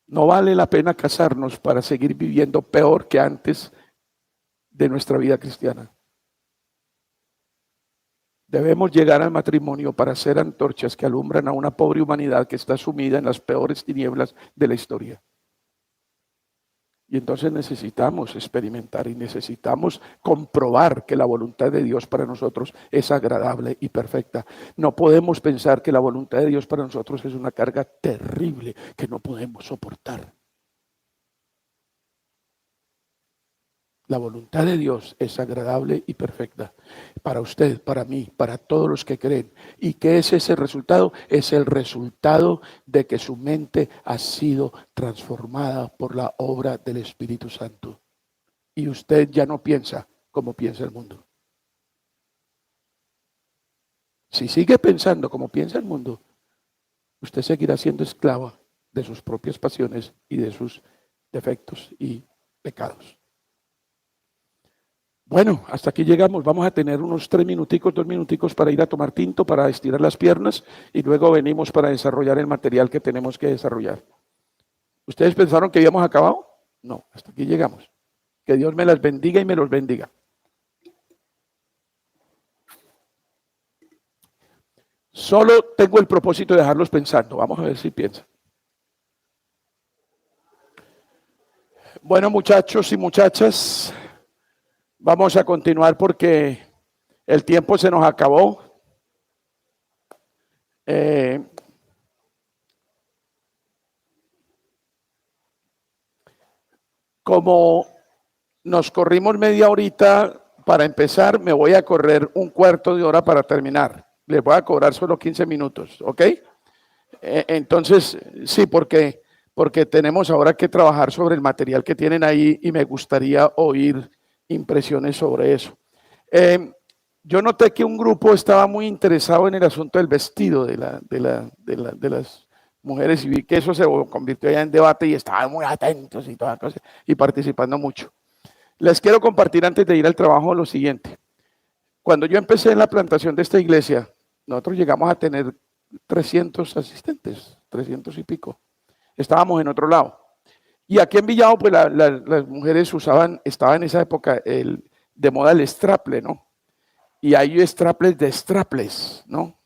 No vale la pena casarnos para seguir viviendo peor que antes de nuestra vida cristiana. Debemos llegar al matrimonio para ser antorchas que alumbran a una pobre humanidad que está sumida en las peores tinieblas de la historia. Y entonces necesitamos experimentar y necesitamos comprobar que la voluntad de Dios para nosotros es agradable y perfecta. No podemos pensar que la voluntad de Dios para nosotros es una carga terrible que no podemos soportar. La voluntad de Dios es agradable y perfecta para usted, para mí, para todos los que creen. ¿Y qué es ese resultado? Es el resultado de que su mente ha sido transformada por la obra del Espíritu Santo. Y usted ya no piensa como piensa el mundo. Si sigue pensando como piensa el mundo, usted seguirá siendo esclava de sus propias pasiones y de sus defectos y pecados. Bueno, hasta aquí llegamos. Vamos a tener unos 2 minuticos para ir a tomar tinto, para estirar las piernas y luego venimos para desarrollar el material que tenemos que desarrollar. ¿Ustedes pensaron que habíamos acabado? No, hasta aquí llegamos. Que Dios me las bendiga y me los bendiga. Solo tengo el propósito de dejarlos pensando. Vamos a ver si piensan. Bueno, muchachos y muchachas, vamos a continuar porque el tiempo se nos acabó. Como nos corrimos media horita para empezar, me voy a correr 1/4 de hora para terminar. Les voy a cobrar solo 15 minutos, ¿ok? Entonces, sí, porque tenemos ahora que trabajar sobre el material que tienen ahí y me gustaría oír impresiones sobre eso. Yo noté que un grupo estaba muy interesado en el asunto del vestido de las mujeres y vi que eso se convirtió ya en debate y estaban muy atentos y toda cosa y participando mucho. Les quiero compartir antes de ir al trabajo lo siguiente. Cuando yo empecé en la plantación de esta iglesia, nosotros llegamos a tener 300 asistentes, 300 y pico. Estábamos en otro lado. Y aquí en Villado, pues las mujeres estaba en esa época de moda el straple, ¿no? Y hay straples de straples, ¿no?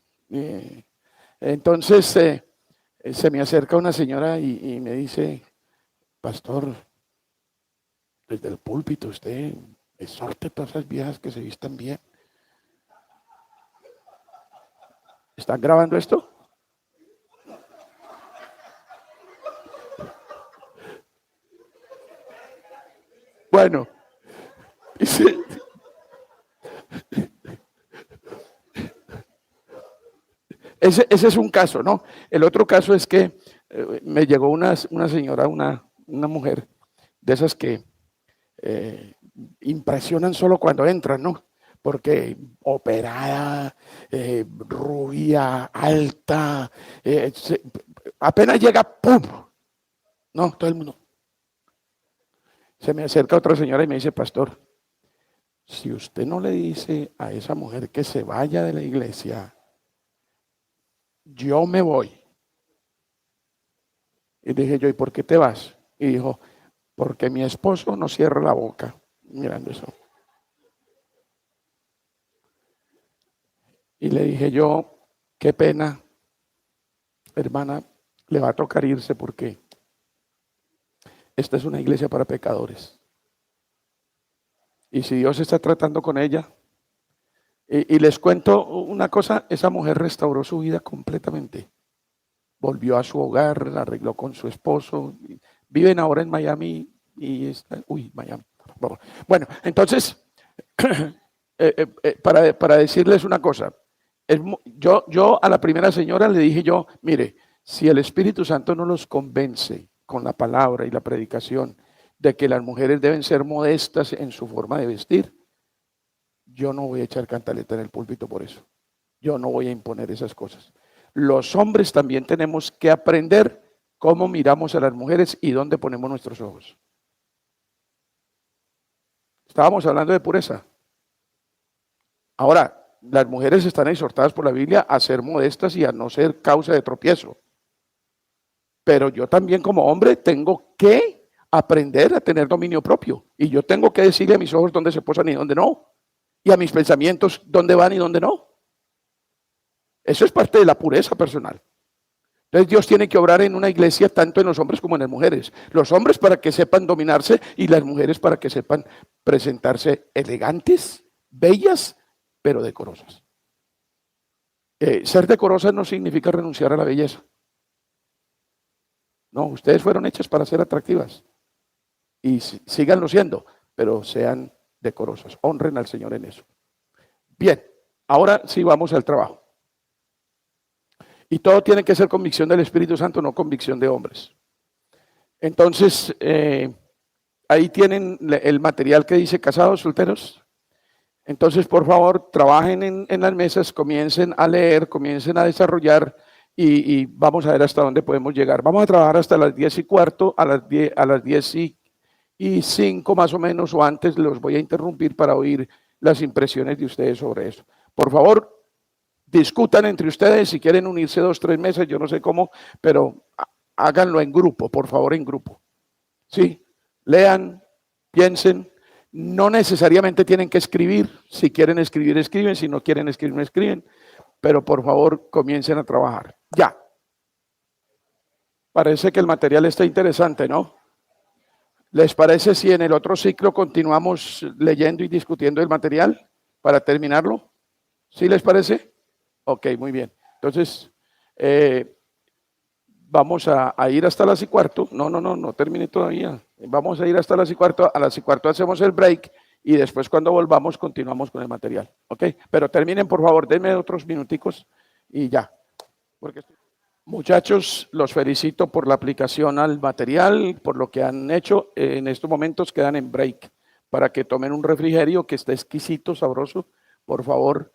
Entonces se me acerca una señora y me dice, pastor, desde el púlpito usted exhorte a todas esas viejas que se vistan bien. ¿Están grabando esto? Bueno, dice, ese es un caso, ¿no? El otro caso es que me llegó una señora, una mujer de esas que impresionan solo cuando entran, ¿no? porque operada, rubia, alta, apenas llega, ¡pum! No, todo el mundo. Se me acerca otra señora y me dice, pastor, si usted no le dice a esa mujer que se vaya de la iglesia, yo me voy. Y dije yo, ¿y por qué te vas? Y dijo, porque mi esposo no cierra la boca mirando eso. Y le dije yo, qué pena, hermana, le va a tocar irse porque esta es una iglesia para pecadores. Y si Dios está tratando con ella, y les cuento una cosa, esa mujer restauró su vida completamente. Volvió a su hogar, la arregló con su esposo, viven ahora en Miami y está, Miami. Bueno, entonces, para decirles una cosa, yo a la primera señora le dije yo, mire, si el Espíritu Santo no los convence con la palabra y la predicación de que las mujeres deben ser modestas en su forma de vestir, yo no voy a echar cantaleta en el púlpito por eso. Yo no voy a imponer esas cosas. Los hombres también tenemos que aprender cómo miramos a las mujeres y dónde ponemos nuestros ojos. Estábamos hablando de pureza. Ahora, las mujeres están exhortadas por la Biblia a ser modestas y a no ser causa de tropiezo. Pero yo también como hombre tengo que aprender a tener dominio propio. Y yo tengo que decirle a mis ojos dónde se posan y dónde no. Y a mis pensamientos dónde van y dónde no. Eso es parte de la pureza personal. Entonces Dios tiene que obrar en una iglesia tanto en los hombres como en las mujeres. Los hombres para que sepan dominarse y las mujeres para que sepan presentarse elegantes, bellas, pero decorosas. Ser decorosas no significa renunciar a la belleza. No, ustedes fueron hechas para ser atractivas. Y síganlo siendo, pero sean decorosas. Honren al Señor en eso. Bien, ahora sí vamos al trabajo. Y todo tiene que ser convicción del Espíritu Santo, no convicción de hombres. Entonces, ahí tienen el material que dice casados, solteros. Entonces, por favor, trabajen en las mesas, comiencen a leer, comiencen a desarrollar y vamos a ver hasta dónde podemos llegar. Vamos a trabajar hasta las 10:15, a las 10:05 más o menos, o antes los voy a interrumpir para oír las impresiones de ustedes sobre eso. Por favor, discutan entre ustedes, si quieren unirse 2, 3 mesas, yo no sé cómo, pero háganlo en grupo, por favor, en grupo. ¿Sí? Lean, piensen, no necesariamente tienen que escribir, si quieren escribir, escriben, si no quieren escribir, no escriben, pero por favor, comiencen a trabajar. Ya. Parece que el material está interesante, ¿no? ¿Les parece si en el otro ciclo continuamos leyendo y discutiendo el material para terminarlo? ¿Sí les parece? Ok, muy bien. Entonces, vamos a ir hasta las 10:15. No terminé todavía. Vamos a ir hasta las 10:15. A las 10:15 hacemos el break y después cuando volvamos continuamos con el material. Ok, pero terminen por favor, denme otros minuticos y ya. Muchachos, los felicito por la aplicación al material, por lo que han hecho. En estos momentos quedan en break para que tomen un refrigerio que está exquisito, sabroso. Por favor,